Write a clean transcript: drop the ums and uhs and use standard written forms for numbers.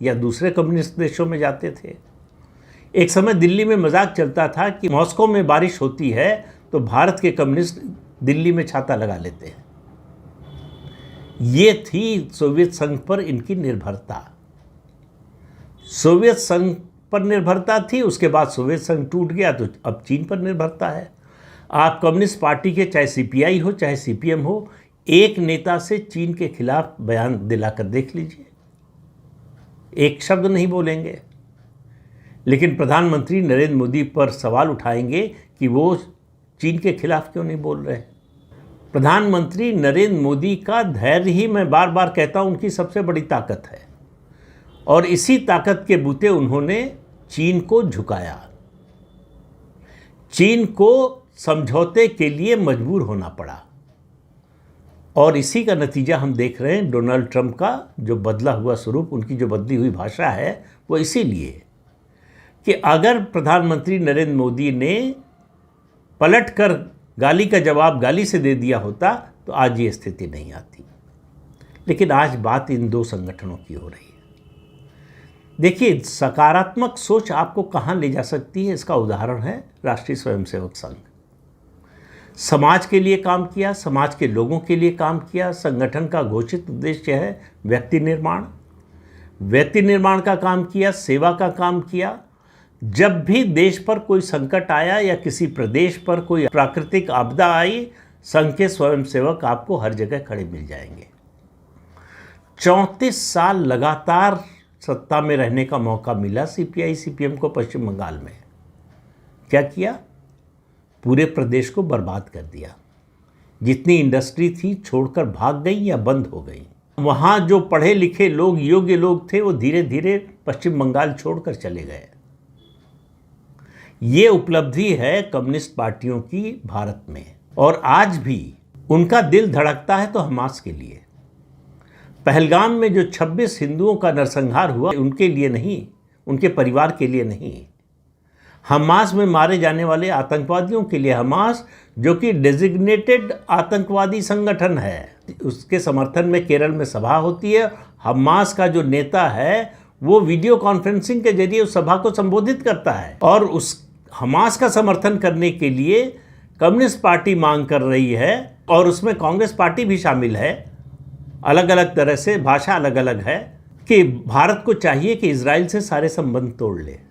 या दूसरे कम्युनिस्ट देशों में जाते थे। एक समय दिल्ली में मजाक चलता था कि मॉस्को में बारिश होती है तो भारत के कम्युनिस्ट दिल्ली में छाता लगा लेते हैं। ये थी सोवियत संघ पर इनकी निर्भरता। सोवियत संघ पर निर्भरता थी, उसके बाद सोवियत संघ टूट गया तो अब चीन पर निर्भरता है। आप कम्युनिस्ट पार्टी के चाहे सीपीआई हो चाहे सीपीएम हो, एक नेता से चीन के खिलाफ बयान दिलाकर देख लीजिए, एक शब्द नहीं बोलेंगे। लेकिन प्रधानमंत्री नरेंद्र मोदी पर सवाल उठाएंगे कि वो चीन के खिलाफ क्यों नहीं बोल रहे। प्रधानमंत्री नरेंद्र मोदी का धैर्य ही, मैं बार बार कहता हूं, उनकी सबसे बड़ी ताकत है। और इसी ताकत के बूते उन्होंने चीन को झुकाया। चीन को समझौते के लिए मजबूर होना पड़ा। और इसी का नतीजा हम देख रहे हैं। डोनाल्ड ट्रंप का जो बदला हुआ स्वरूप, उनकी जो बदली हुई भाषा है, वो इसीलिए कि अगर प्रधानमंत्री नरेंद्र मोदी ने पलटकर गाली का जवाब गाली से दे दिया होता तो आज ये स्थिति नहीं आती। लेकिन आज बात इन दो संगठनों की हो रही है। देखिए, सकारात्मक सोच आपको कहाँ ले जा सकती है, इसका उदाहरण है राष्ट्रीय स्वयंसेवक संघ। समाज के लिए काम किया, समाज के लोगों के लिए काम किया। संगठन का घोषित उद्देश्य है व्यक्ति निर्माण। व्यक्ति निर्माण का काम किया, सेवा का काम किया। जब भी देश पर कोई संकट आया या किसी प्रदेश पर कोई प्राकृतिक आपदा आई, संघ के स्वयंसेवक आपको हर जगह खड़े मिल जाएंगे। 34 साल लगातार सत्ता में रहने का मौका मिला सीपीआई सीपीएम को पश्चिम बंगाल में। क्या किया? पूरे प्रदेश को बर्बाद कर दिया। जितनी इंडस्ट्री थी छोड़कर भाग गई या बंद हो गई। वहाँ जो पढ़े लिखे लोग, योग्य लोग थे, वो धीरे धीरे पश्चिम बंगाल छोड़कर चले गए। ये उपलब्धि है कम्युनिस्ट पार्टियों की भारत में। और आज भी उनका दिल धड़कता है तो हमास के लिए। पहलगाम में जो 26 हिंदुओं का नरसंहार हुआ, उनके लिए नहीं, उनके परिवार के लिए नहीं, हमास में मारे जाने वाले आतंकवादियों के लिए। हमास जो कि डेजिग्नेटेड आतंकवादी संगठन है, उसके समर्थन में केरल में सभा होती है। हमास का जो नेता है वो वीडियो कॉन्फ्रेंसिंग के जरिए उस सभा को संबोधित करता है। और उस हमास का समर्थन करने के लिए कम्युनिस्ट पार्टी मांग कर रही है, और उसमें कांग्रेस पार्टी भी शामिल है। अलग अलग तरह से भाषा अलग अलग है कि भारत को चाहिए कि इजराइल से सारे संबंध तोड़ ले।